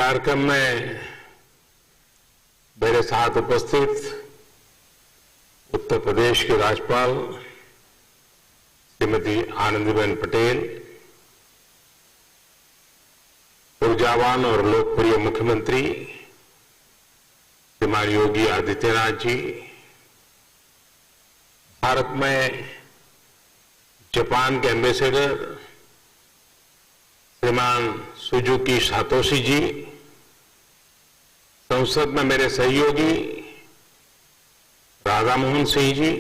कार्यक्रम में मेरे साथ उपस्थित उत्तर प्रदेश के राज्यपाल श्रीमती आनंदीबेन पटेल, ऊर्जावान और लोकप्रिय मुख्यमंत्री श्रीमान योगी आदित्यनाथ जी, भारत में जापान के एम्बेसडर श्रीमान सुजुकी सातोशी जी, संसद में मेरे सहयोगी राधा मोहन सिंह जी,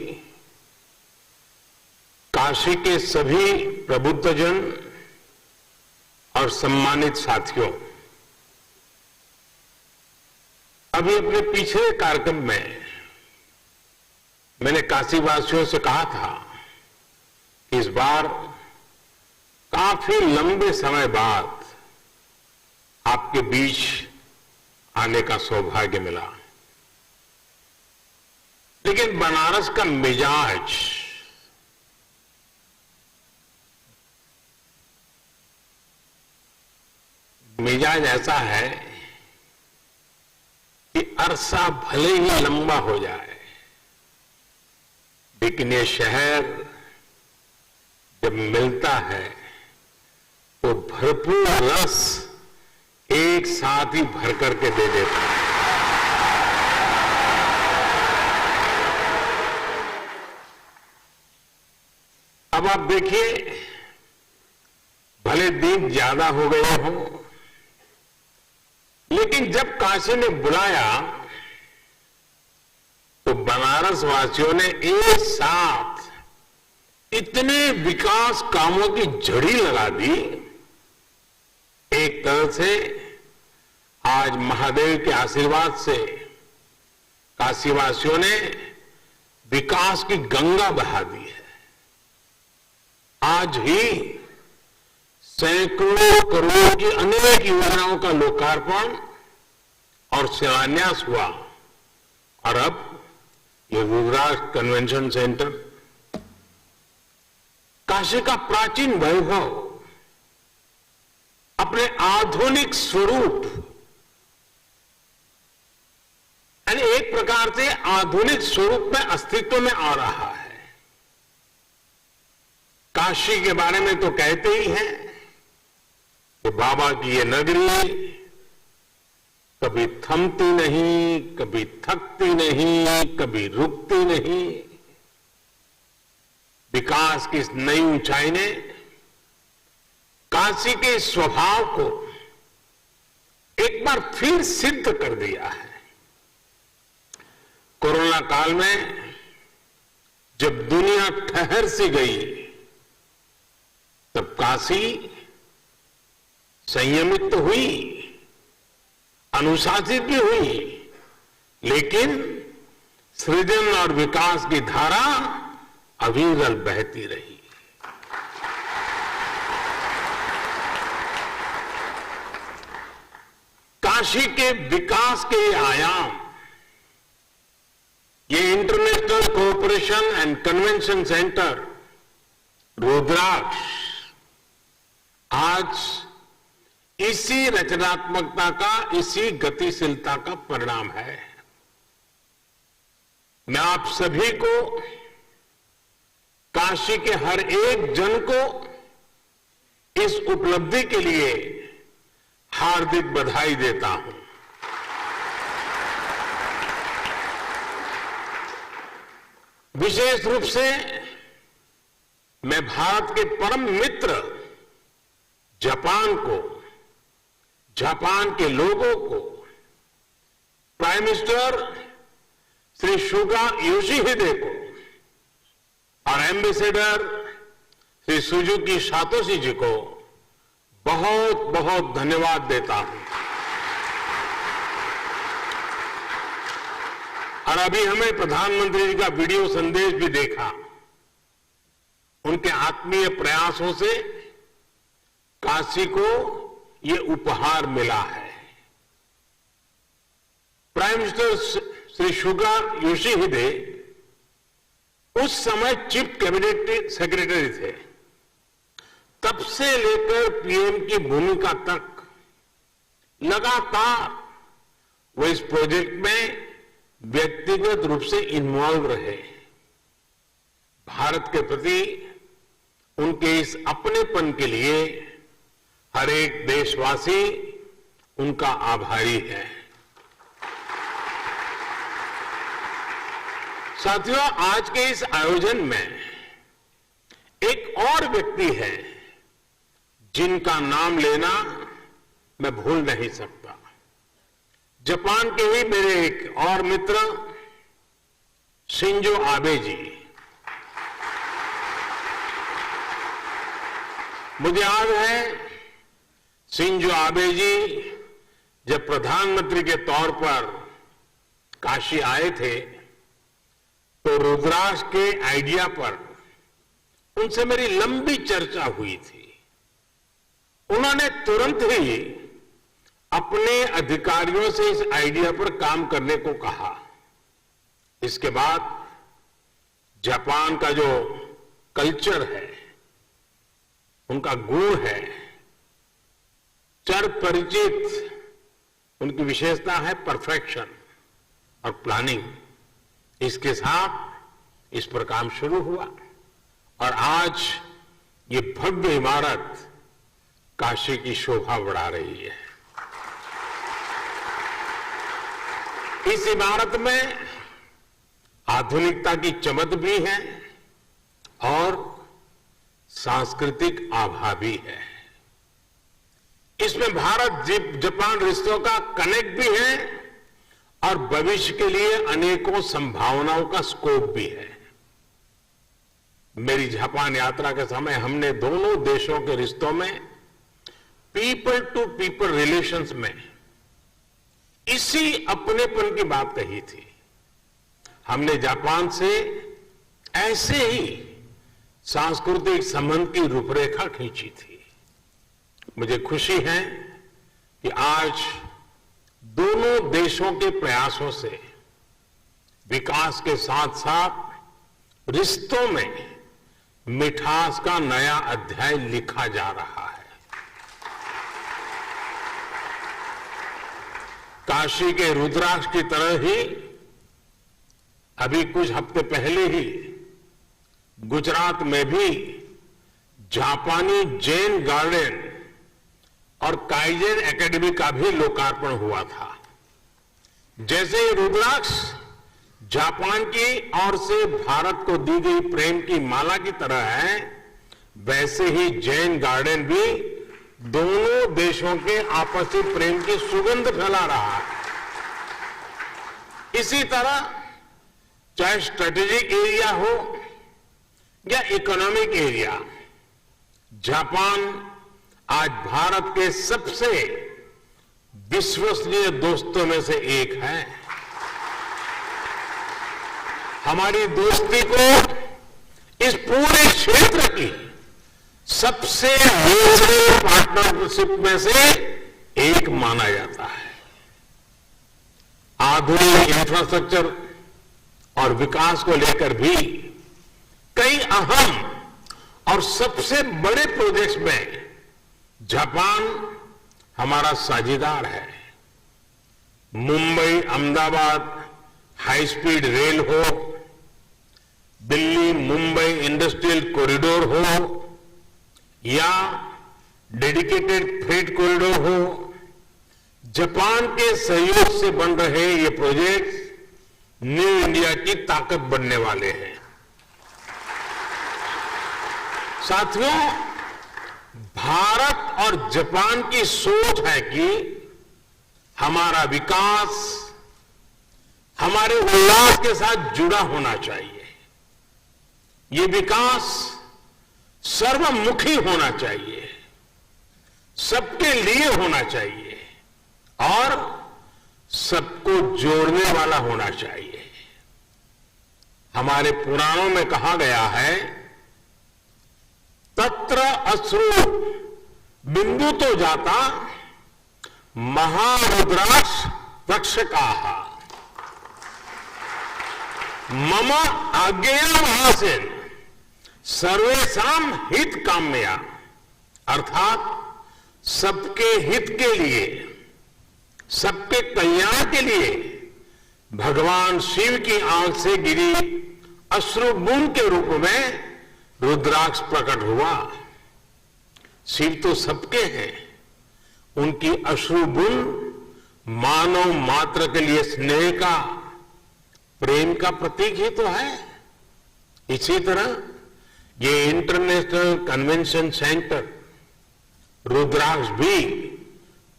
काशी के सभी प्रबुद्धजन और सम्मानित साथियों, अभी अपने पिछले कार्यक्रम में मैंने काशीवासियों से कहा था कि इस बार काफी लंबे समय बाद आपके बीच आने का सौभाग्य मिला, लेकिन बनारस का मिजाज ऐसा है कि अरसा भले ही लंबा हो जाए, लेकिन ये शहर जब मिलता है तो भरपूर रस एक साथ ही भर करके दे देता है। अब आप देखिए, भले दिन ज्यादा हो गए हों, लेकिन जब काशी ने बुलाया तो बनारस वासियों ने एक साथ इतने विकास कामों की झड़ी लगा दी। एक तरह से आज महादेव के आशीर्वाद से काशीवासियों ने विकास की गंगा बहा दी है। आज ही सैकड़ों करोड़ की अनेक योजनाओं का लोकार्पण और शिलान्यास हुआ, और अब ये रुद्राक्ष कन्वेंशन सेंटर, काशी का प्राचीन वैभव अपने आधुनिक स्वरूप, यानी एक प्रकार से आधुनिक स्वरूप में अस्तित्व में आ रहा है। काशी के बारे में तो कहते ही हैं कि बाबा की ये नगरी कभी थमती नहीं, कभी थकती नहीं, कभी रुकती नहीं। विकास की इस नई ऊंचाई ने काशी के स्वभाव को एक बार फिर सिद्ध कर दिया है। कोरोना काल में जब दुनिया ठहर सी गई, तब काशी संयमित तो हुई, अनुशासित भी हुई, लेकिन सृजन और विकास की धारा अविरल बहती रही। काशी के विकास के आयाम, ये international cooperation and convention centre Rudraksh आज इसी रचनात्मकता का, इसी गतिशीलता का परिणाम है। मैं आप सभी को, काशी के हर एक जन को इस उपलब्धि के लिए हार्दिक बधाई देता हूं। विशेष रूप से मैं भारत के परम मित्र जापान को, जापान के लोगों को, प्राइम मिनिस्टर श्री सुगा योशिहिदे को और एम्बेसडर श्री सुजुकी सातोशी जी को बहुत बहुत धन्यवाद देता हूं। और अभी हमें प्रधानमंत्री जी का वीडियो संदेश भी देखा। उनके आत्मीय प्रयासों से काशी को ये उपहार मिला है। प्राइम मिनिस्टर श्री सुगा योशिहिदे उस समय चीफ कैबिनेट सेक्रेटरी थे। तब से लेकर पीएम की भूमिका तक लगातार वो इस प्रोजेक्ट में व्यक्तिगत रूप से इन्वॉल्व रहे। भारत के प्रति उनके इस अपनेपन के लिए हर एक देशवासी उनका आभारी है। साथियों, आज के इस आयोजन में एक और व्यक्ति है जिनका नाम लेना मैं भूल नहीं सकता। जापान के ही मेरे एक और मित्र शिंजो आबे जी। मुझे याद है शिंजो आबे जी जब प्रधानमंत्री के तौर पर काशी आए थे तो रुद्राक्ष के आइडिया पर उनसे मेरी लंबी चर्चा हुई थी। उन्होंने तुरंत ही अपने अधिकारियों से इस आइडिया पर काम करने को कहा। इसके बाद जापान का जो कल्चर है, उनका गुण है, चर परिचित उनकी विशेषता है परफेक्शन और प्लानिंग। इसके साथ इस पर काम शुरू हुआ और आज ये भव्य इमारत काशी की शोभा बढ़ा रही है। इस इमारत में आधुनिकता की चमक भी है और सांस्कृतिक आभा भी है। इसमें भारत जापान रिश्तों का कनेक्ट भी है और भविष्य के लिए अनेकों संभावनाओं का स्कोप भी है। मेरी जापान यात्रा के समय हमने दोनों देशों के रिश्तों में पीपल टू पीपल रिलेशंस में इसी अपनेपन की बात कही थी। हमने जापान से ऐसे ही सांस्कृतिक संबंध की रूपरेखा खींची थी। मुझे खुशी है कि आज दोनों देशों के प्रयासों से विकास के साथ साथ रिश्तों में मिठास का नया अध्याय लिखा जा रहा है। काशी के रुद्राक्ष की तरह ही अभी कुछ हफ्ते पहले ही गुजरात में भी जापानी जैन गार्डन और काइजेन एकेडमी का भी लोकार्पण हुआ था। जैसे रुद्राक्ष जापान की ओर से भारत को दी गई प्रेम की माला की तरह है, वैसे ही जैन गार्डन भी दोनों देशों के आपसी प्रेम की सुगंध फैला रहा है। इसी तरह चाहे स्ट्रेटेजिक एरिया हो या इकोनॉमिक एरिया, जापान आज भारत के सबसे विश्वसनीय दोस्तों में से एक है। हमारी दोस्ती को इस पूरे क्षेत्र की सबसे मजबूत पार्टनरशिप में से एक माना जाता है। आधुनिक इंफ्रास्ट्रक्चर और विकास को लेकर भी कई अहम और सबसे बड़े प्रोजेक्ट्स में जापान हमारा साझेदार है। Mumbai Ahmedabad high speed rail हो, दिल्ली मुंबई इंडस्ट्रियल कॉरिडोर हो या डेडिकेटेड फ्रेट कॉरिडोर हो, जापान के सहयोग से बन रहे ये प्रोजेक्ट न्यू इंडिया की ताकत बनने वाले हैं। साथियों, भारत और जापान की सोच है कि हमारा विकास हमारे उल्लास के साथ जुड़ा होना चाहिए। ये विकास सर्वमुखी होना चाहिए, सबके लिए होना चाहिए और सबको जोड़ने वाला होना चाहिए। हमारे पुराणों में कहा गया है, तत्र अश्रु बिंदु तो जाता महारुद्राक्ष तक्षकाः मम आज्ञया महासेन सर्वेषाम हित काम्या। अर्थात सबके हित के लिए सबके कल्याण के लिए भगवान शिव की आंख से गिरी अश्रु बूंद के रूप में रुद्राक्ष प्रकट हुआ। शिव तो सबके हैं, उनकी अश्रु बूंद मानव मात्र के लिए स्नेह का, प्रेम का प्रतीक ही तो है। इसी तरह ये इंटरनेशनल कन्वेंशन सेंटर रुद्राक्ष भी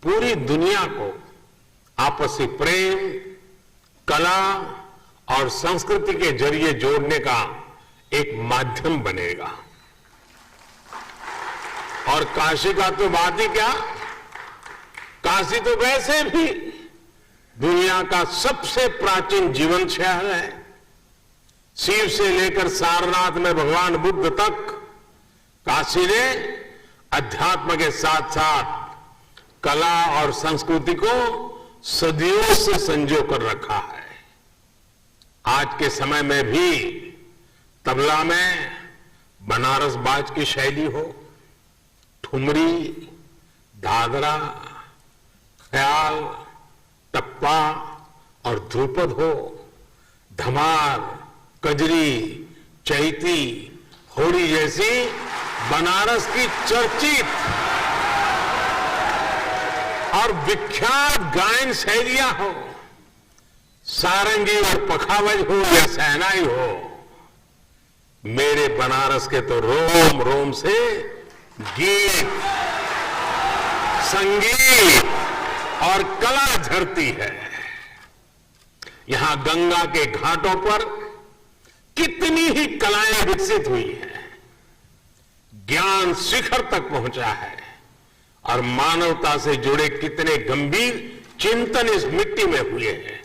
पूरी दुनिया को आपसी प्रेम, कला और संस्कृति के जरिए जोड़ने का एक माध्यम बनेगा। और काशी का तो बात ही क्या, काशी तो वैसे भी दुनिया का सबसे प्राचीन जीवन शहर है। शिव से लेकर सारनाथ में भगवान बुद्ध तक काशी ने अध्यात्म के साथ साथ कला और संस्कृति को सदियों से संजो कर रखा है। आज के समय में भी तबला में बनारस बाज की शैली हो, ठुमरी, दादरा, ख्याल, टप्पा और ध्रुपद हो, धमार, कजरी, चैती, होली जैसी बनारस की चर्चित और विख्यात गायन शैलियां हो, सारंगी और पखावज हो या शहनाई हो, मेरे बनारस के तो रोम रोम से गीत, संगीत और कला झरती है। यहां गंगा के घाटों पर कितनी ही कलाएं विकसित हुई हैं, ज्ञान शिखर तक पहुंचा है और मानवता से जुड़े कितने गंभीर चिंतन इस मिट्टी में हुए हैं।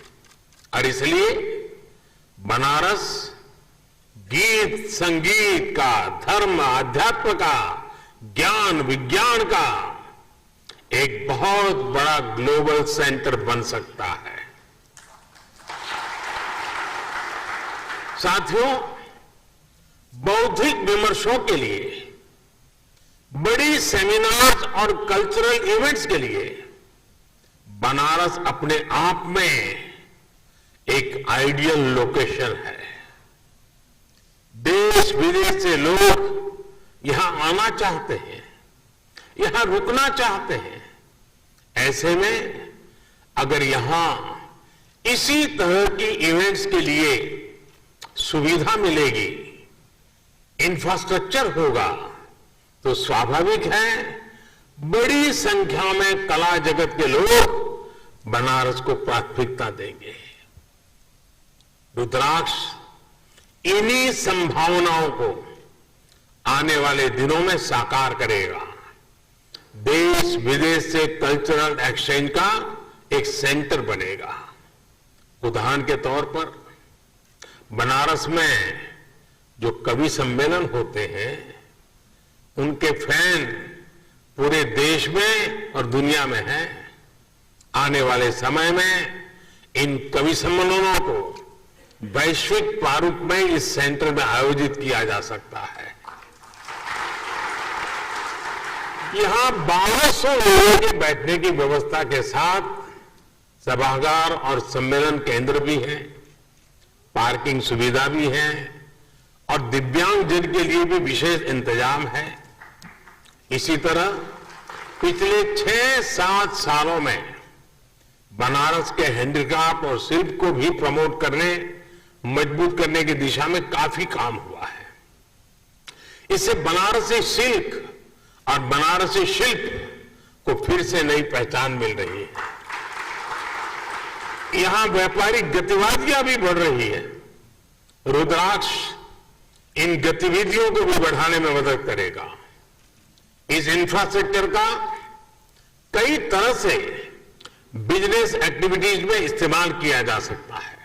और इसलिए बनारस गीत संगीत का, धर्म अध्यात्म का, ज्ञान विज्ञान का एक बहुत बड़ा ग्लोबल सेंटर बन सकता है। साथियों, बौद्धिक विमर्शों के लिए, बड़ी सेमिनार्स और कल्चरल इवेंट्स के लिए बनारस अपने आप में एक आइडियल लोकेशन है। देश विदेश से लोग यहां आना चाहते हैं, यहां रुकना चाहते हैं। ऐसे में अगर यहां इसी तरह की इवेंट्स के लिए सुविधा मिलेगी, इंफ्रास्ट्रक्चर होगा, तो स्वाभाविक है बड़ी संख्या में कला जगत के लोग बनारस को प्राथमिकता देंगे। रुद्राक्ष इन्हीं संभावनाओं को आने वाले दिनों में साकार करेगा। देश विदेश से कल्चरल एक्सचेंज का एक सेंटर बनेगा। उदाहरण के तौर पर बनारस में जो कवि सम्मेलन होते हैं, उनके फैन पूरे देश में और दुनिया में हैं। आने वाले समय में इन कवि सम्मेलनों को वैश्विक प्रारूप में इस सेंटर में आयोजित किया जा सकता है। यहां 1200 लोगों के बैठने की व्यवस्था के साथ सभागार और सम्मेलन केंद्र भी है, पार्किंग सुविधा भी है और दिव्यांगजन के लिए भी विशेष इंतजाम है। इसी तरह पिछले 6-7 सालों में बनारस के हैंडीक्राफ्ट और शिल्प को भी प्रमोट करने, मजबूत करने की दिशा में काफी काम हुआ है। इससे बनारसी शिल्प और बनारसी शिल्प को फिर से नई पहचान मिल रही है। यहां व्यापारिक गतिविधियां भी बढ़ रही है। रुद्राक्ष इन गतिविधियों को भी बढ़ाने में मदद करेगा। इस इंफ्रास्ट्रक्चर का कई तरह से बिजनेस एक्टिविटीज में इस्तेमाल किया जा सकता है।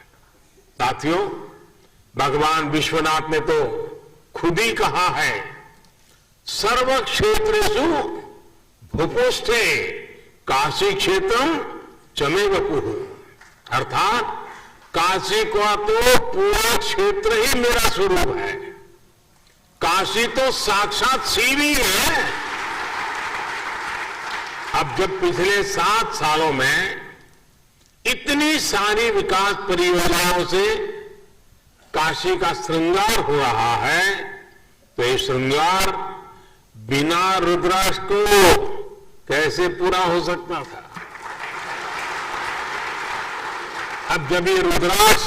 साथियों, भगवान विश्वनाथ ने तो खुद ही कहा है, सर्व क्षेत्रेषु भूपोष्ठे काशी क्षेत्रम चमेव कुहु, अर्थात काशी का तो पूरा क्षेत्र ही मेरा स्वरूप है। काशी तो साक्षात शिव ही है। अब जब पिछले 7 सालों में इतनी सारी विकास परियोजनाओं से काशी का श्रृंगार हो रहा है, तो ये श्रृंगार बिना रुद्राक्ष को कैसे पूरा हो सकता था। अब जब ये रुद्राक्ष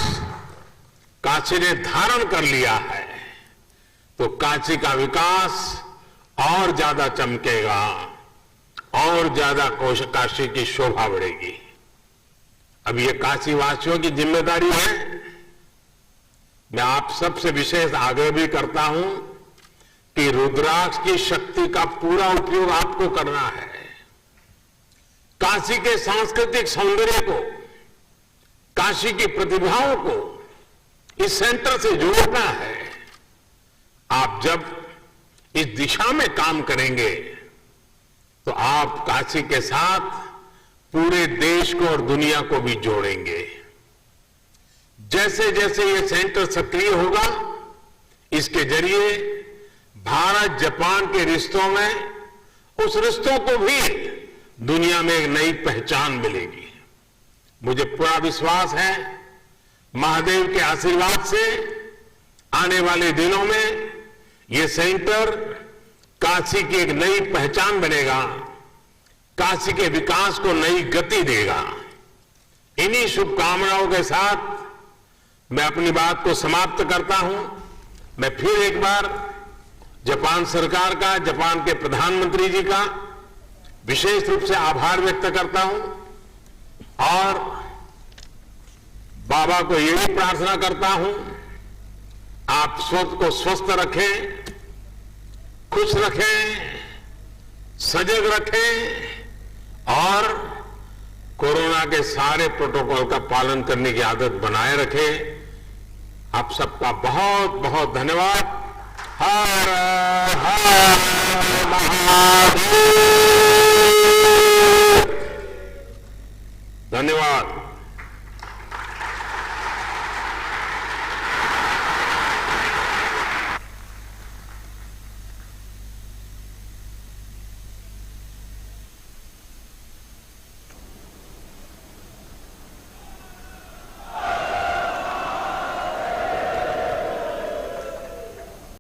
काशी ने धारण कर लिया है, तो काशी का विकास और ज्यादा चमकेगा, और ज्यादा काशी की शोभा बढ़ेगी। अब ये काशी वासियों की जिम्मेदारी है। मैं आप सबसे विशेष आग्रह भी करता हूं कि रुद्राक्ष की शक्ति का पूरा उपयोग आपको करना है। काशी के सांस्कृतिक सौंदर्य को, काशी की प्रतिभाओं को इस सेंटर से जोड़ना है। आप जब इस दिशा में काम करेंगे तो आप काशी के साथ पूरे देश को और दुनिया को भी जोड़ेंगे। जैसे जैसे ये सेंटर सक्रिय होगा, इसके जरिए भारत जापान के रिश्तों में, उस रिश्तों को भी दुनिया में एक नई पहचान मिलेगी। मुझे पूरा विश्वास है, महादेव के आशीर्वाद से आने वाले दिनों में ये सेंटर काशी की एक नई पहचान बनेगा, काशी के विकास को नई गति देगा। इन्हीं शुभकामनाओं के साथ मैं अपनी बात को समाप्त करता हूं। मैं फिर एक बार जापान सरकार का, जापान के प्रधानमंत्री जी का विशेष रूप से आभार व्यक्त करता हूं, और बाबा को यही प्रार्थना करता हूं, आप स्वयं को स्वस्थ रखें, खुश रखें, सजग रखें, और कोरोना के सारे प्रोटोकॉल का पालन करने की आदत बनाए रखें। आप सबका बहुत बहुत धन्यवाद। हर हर महादेव।